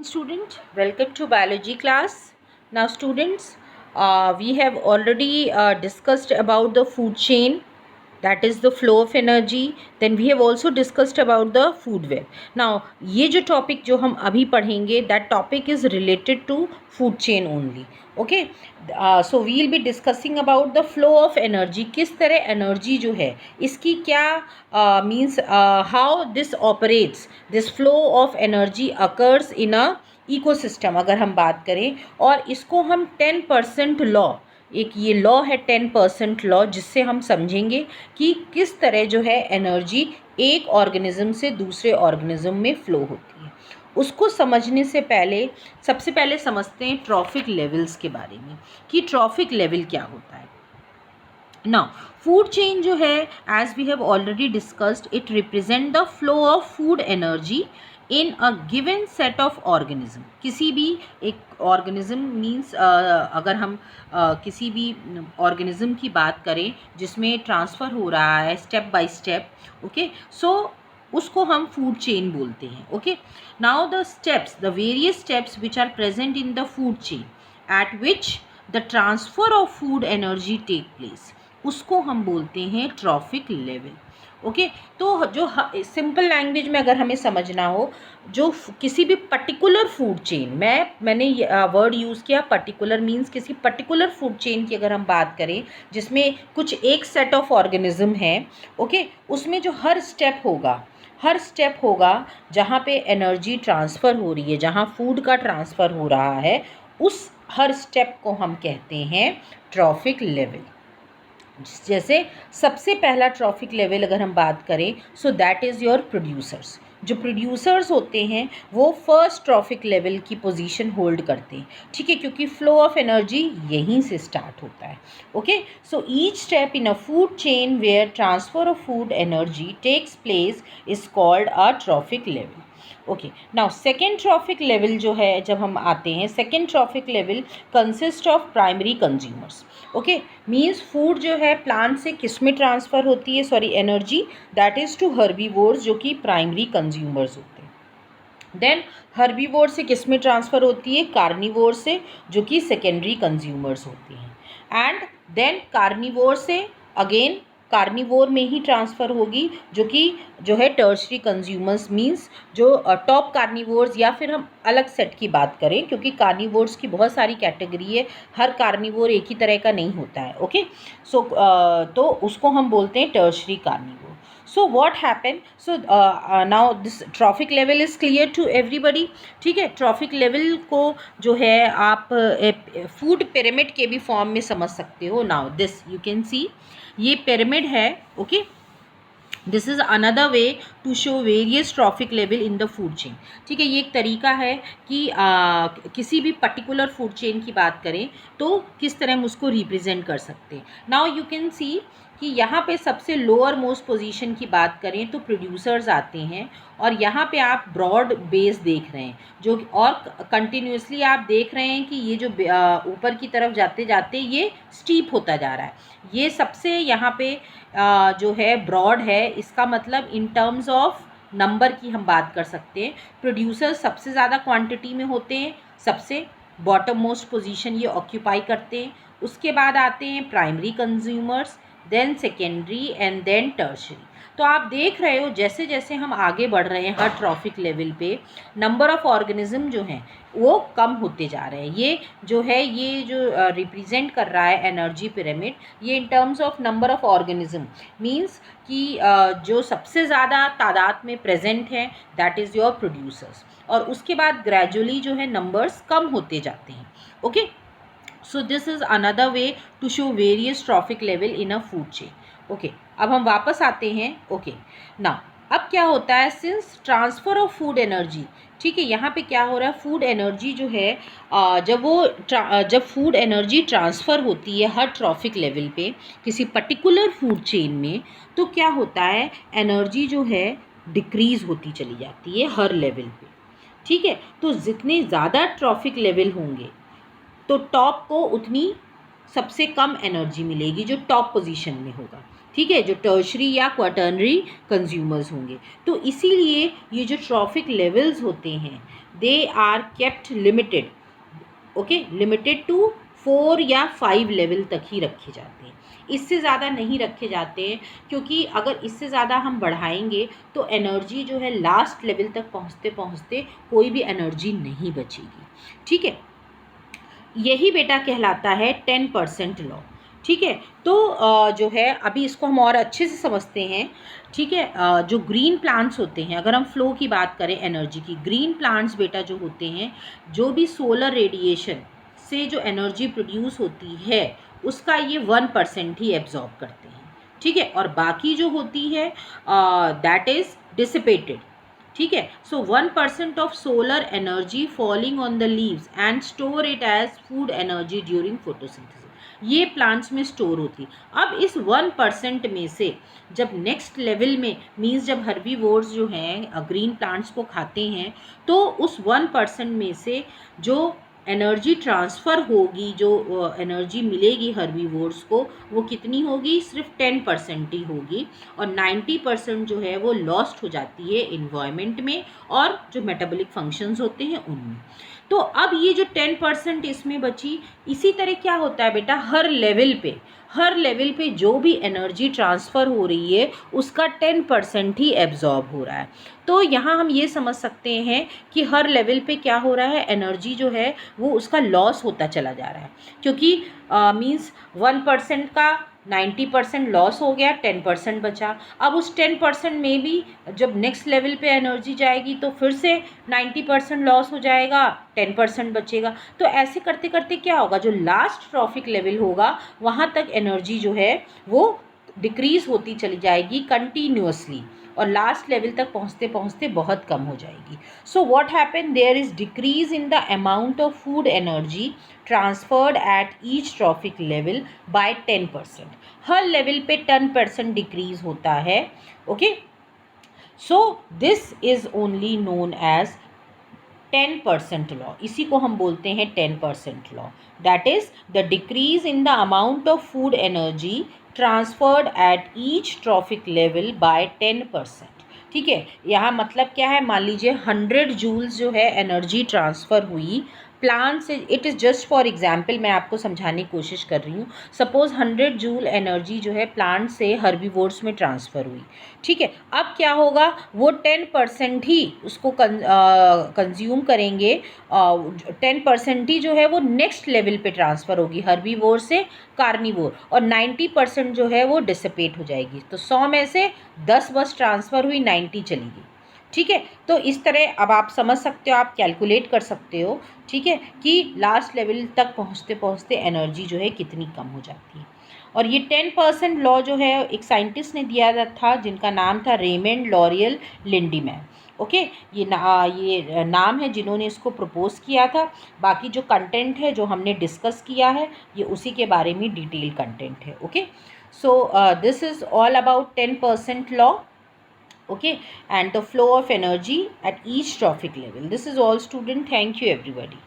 Student, welcome to biology class. Now students, we have already discussed about the food chain, that is the flow of energy. Then we have also discussed about the food web. Now ये जो topic जो हम अभी पढ़ेंगे, that topic is related to food chain only. Okay, so we will be discussing about the flow of energy. किस तरह energy जो है इसकी क्या means how this operates, this flow of energy occurs in a ecosystem अगर हम बात करें, और इसको हम 10% लॉ, एक ये लॉ है 10% लॉ, जिससे हम समझेंगे कि किस तरह जो है एनर्जी एक ऑर्गेनिज्म से दूसरे ऑर्गेनिज्म में फ़्लो होती है। उसको समझने से पहले सबसे पहले समझते हैं ट्रॉफिक लेवल्स के बारे में कि ट्रॉफिक लेवल क्या होता है। नाउ फूड चेन जो है, as we have already discussed, it represent the flow of food energy in a given set of organism. किसी भी एक ऑर्गेनिज्म मीन्स अगर हम किसी भी ऑर्गेनिज्म की बात करें जिसमें ट्रांसफ़र हो रहा है step by step, okay, so उसको हम फूड चेन बोलते हैं। Okay, now the steps, the various steps which are present in the food chain at which the transfer of food energy take place, उसको हम बोलते हैं ट्रॉफिक लेवल। ओके, तो जो सिंपल लैंग्वेज में अगर हमें समझना हो, जो किसी भी पर्टिकुलर फूड चेन, मैंने वर्ड यूज़ किया पर्टिकुलर, मींस किसी पर्टिकुलर फूड चेन की अगर हम बात करें जिसमें कुछ एक सेट ऑफ ऑर्गेनिज्म है, ओके, उसमें जो हर स्टेप होगा जहाँ पे एनर्जी ट्रांसफ़र हो रही है, जहाँ फूड का ट्रांसफ़र हो रहा है, उस हर स्टेप को हम कहते हैं ट्रॉफिक लेवल। जैसे सबसे पहला ट्रॉफिक लेवल अगर हम बात करें, so that is your producers. जो प्रोड्यूसर्स होते हैं वो फर्स्ट ट्रॉफिक लेवल की पोजीशन होल्ड करते हैं, ठीक है, क्योंकि फ्लो ऑफ एनर्जी यहीं से स्टार्ट होता है। Okay, so each step in a food chain where transfer of food energy takes place is called a trophic level. Okay, now second trophic level जो है, जब हम आते हैं second trophic level consist of primary consumers. Okay, means food जो है plant से किस में ट्रांसफ़र होती है, sorry energy, that is to herbivores जो कि प्राइमरी कंज्यूमर्स होते हैं। देन हर्बीवोर से किस में ट्रांसफ़र होती है, कार्निवोर से जो कि सेकेंडरी कंज्यूमर्स होते हैं। एंड देन कार्निवोर से अगेन कार्निवोर में ही ट्रांसफ़र होगी जो है टर्शरी कंज्यूमर्स, मींस जो टॉप कार्निवोर्स, या फिर हम अलग सेट की बात करें क्योंकि कार्निवोर्स की बहुत सारी कैटेगरी है, हर कार्निवोर एक ही तरह का नहीं होता है। ओके, सो तो उसको हम बोलते हैं tertiary carnivore. So what happen, so now this trophic level is clear to everybody. ठीक है, ट्रॉफिक लेवल को जो है आप फूड पिरामिड के भी फॉर्म में समझ सकते हो। Now this you can see, ये पिरामिड है। Okay, this is another way to show various trophic level in the food chain. ठीक है, ये एक तरीका है कि किसी भी पर्टिकुलर फूड चेन की बात करें तो किस तरह हम उसको रिप्रेजेंट कर सकते हैं। नाउ यू कैन सी कि यहाँ पे सबसे लोअर मोस्ट पोजीशन की बात करें तो प्रोड्यूसर्स आते हैं, और यहाँ पे आप ब्रॉड बेस देख रहे हैं जो, और कंटिन्यूसली आप देख रहे हैं कि ये जो ऊपर की तरफ जाते जाते ये स्टीप होता जा रहा है। ये सबसे यहाँ पे जो है ब्रॉड है, इसका मतलब इन टर्म्स ऑफ नंबर की हम बात कर सकते हैं। प्रोड्यूसर्स सबसे ज़्यादा क्वांटिटी में होते हैं, सबसे बॉटम मोस्ट पोजीशन ये ऑक्यूपाई करते हैं। उसके बाद आते हैं primary consumers, then secondary and then tertiary. तो आप देख रहे हो जैसे जैसे हम आगे बढ़ रहे हैं हर ट्रॉफिक लेवल पे, नंबर ऑफ़ ऑर्गेनिज्म जो हैं वो कम होते जा रहे हैं। ये जो है, ये जो रिप्रेजेंट कर रहा है एनर्जी पिरामिड, ये in terms of number of organism means कि जो सबसे ज़्यादा तादाद में प्रेजेंट हैं दैट इज़ योर प्रोड्यूसर्स, और उसके बाद ग्रेजुअली जो है नंबर्स कम होते जाते हैं। Okay, so this is another way to show various trophic level in a food chain. Okay, अब हम वापस आते हैं। ओके, ना अब क्या होता है, since transfer of food energy, ठीक है, यहाँ पे क्या हो रहा है, फूड एनर्जी जो है जब फूड एनर्जी ट्रांसफ़र होती है हर ट्रॉफिक लेवल पे किसी पर्टिकुलर फूड चेन में, तो क्या होता है, एनर्जी जो है डिक्रीज़ होती चली जाती है हर लेवल पे। ठीक है, तो जितने ज़्यादा ट्रॉफिक लेवल होंगे तो टॉप को उतनी सबसे कम एनर्जी मिलेगी जो टॉप पोजीशन में होगा। ठीक है, जो टर्शरी या क्वाटर्नरी कंज्यूमर्स होंगे। तो इसीलिए ये जो ट्रॉफिक लेवल्स होते हैं they are kept limited, okay, limited to 4 या 5 लेवल तक ही रखे जाते हैं, इससे ज़्यादा नहीं रखे जाते हैं, क्योंकि अगर इससे ज़्यादा हम बढ़ाएंगे तो एनर्जी जो है लास्ट लेवल तक पहुँचते पहुँचते कोई भी एनर्जी नहीं बचेगी। ठीक है, यही बेटा कहलाता है 10% लॉ। ठीक है, तो जो है अभी इसको हम और अच्छे से समझते हैं। ठीक है, जो ग्रीन प्लांट्स होते हैं, अगर हम फ्लो की बात करें एनर्जी की, ग्रीन प्लांट्स बेटा जो होते हैं, जो भी सोलर रेडिएशन से जो एनर्जी प्रोड्यूस होती है उसका ये 1% ही एब्जॉर्ब करते हैं। ठीक है, और बाकी जो होती है दैट इज़ डिसिपेटेड। ठीक है, so 1% of solar energy falling on the leaves and store it as food energy during photosynthesis, ये प्लांट्स में स्टोर होती। अब इस 1% में से जब नेक्स्ट लेवल में मीन्स जब हर्बीवोर्स जो हैं ग्रीन प्लांट्स को खाते हैं, तो उस 1% में से जो एनर्जी ट्रांसफ़र होगी, जो एनर्जी मिलेगी हर्बीवोर्स को, वो कितनी होगी? सिर्फ 10% ही होगी, और 90% जो है वो लॉस्ट हो जाती है इन्वायरमेंट में और जो मेटाबॉलिक फंक्शंस होते हैं उनमें। तो अब ये जो 10% इसमें बची, इसी तरह क्या होता है बेटा, हर लेवल पे जो भी एनर्जी ट्रांसफ़र हो रही है उसका 10% ही एब्जॉर्ब हो रहा है। तो यहाँ हम ये समझ सकते हैं कि हर लेवल पे क्या हो रहा है, एनर्जी जो है वो उसका लॉस होता चला जा रहा है, क्योंकि मीन्स 1% का 90% लॉस हो गया, 10% बचा। अब उस 10% में भी जब नेक्स्ट लेवल पे एनर्जी जाएगी तो फिर से 90% लॉस हो जाएगा, 10% बचेगा। तो ऐसे करते करते क्या होगा, जो लास्ट ट्रॉफिक लेवल होगा वहाँ तक एनर्जी जो है वो डिक्रीज़ होती चली जाएगी कंटिन्यूअसली, और लास्ट लेवल तक पहुँचते पहुँचते बहुत कम हो जाएगी। So what happen, there is decrease in the amount of food energy transferred at each trophic level by 10%। हर लेवल पे 10% डिक्रीज होता है। Okay, so this is only known as 10% law. इसी को हम बोलते हैं 10% law, that is the decrease in the amount of food energy transferred at each trophic level by 10%। ठीक है, यहाँ मतलब क्या है, मान लीजिए 100 जूल्स जो है एनर्जी ट्रांसफ़र हुई प्लांट से, it is just for example, मैं आपको समझाने की कोशिश कर रही हूँ। सपोज़ 100 जूल एनर्जी जो है प्लांट से हर्बीवोर्स में ट्रांसफ़र हुई। ठीक है, अब क्या होगा, वो 10% ही उसको कंज्यूम करेंगे, 10% ही जो है वो नेक्स्ट लेवल पे ट्रांसफ़र होगी हर्बीवोर से कार्निवोर, और 90% जो है वो डिसिपेट हो जाएगी। तो 100 में से 10 बस ट्रांसफ़र हुई, 90 चली गई। ठीक है, तो इस तरह अब आप समझ सकते हो, आप कैलकुलेट कर सकते हो, ठीक है, कि लास्ट लेवल तक पहुँचते पहुँचते एनर्जी जो है कितनी कम हो जाती है। और ये 10% लॉ जो है एक साइंटिस्ट ने दिया था जिनका नाम था रेमंड लॉरियल लिंडीमैन। ओके, ये नाम है जिन्होंने इसको प्रपोज किया था। बाकी जो कंटेंट है जो हमने डिस्कस किया है ये उसी के बारे में डिटेल कंटेंट है। Okay, so this is all about 10% law, okay, and the flow of energy at each trophic level. This is all student. Thank you everybody.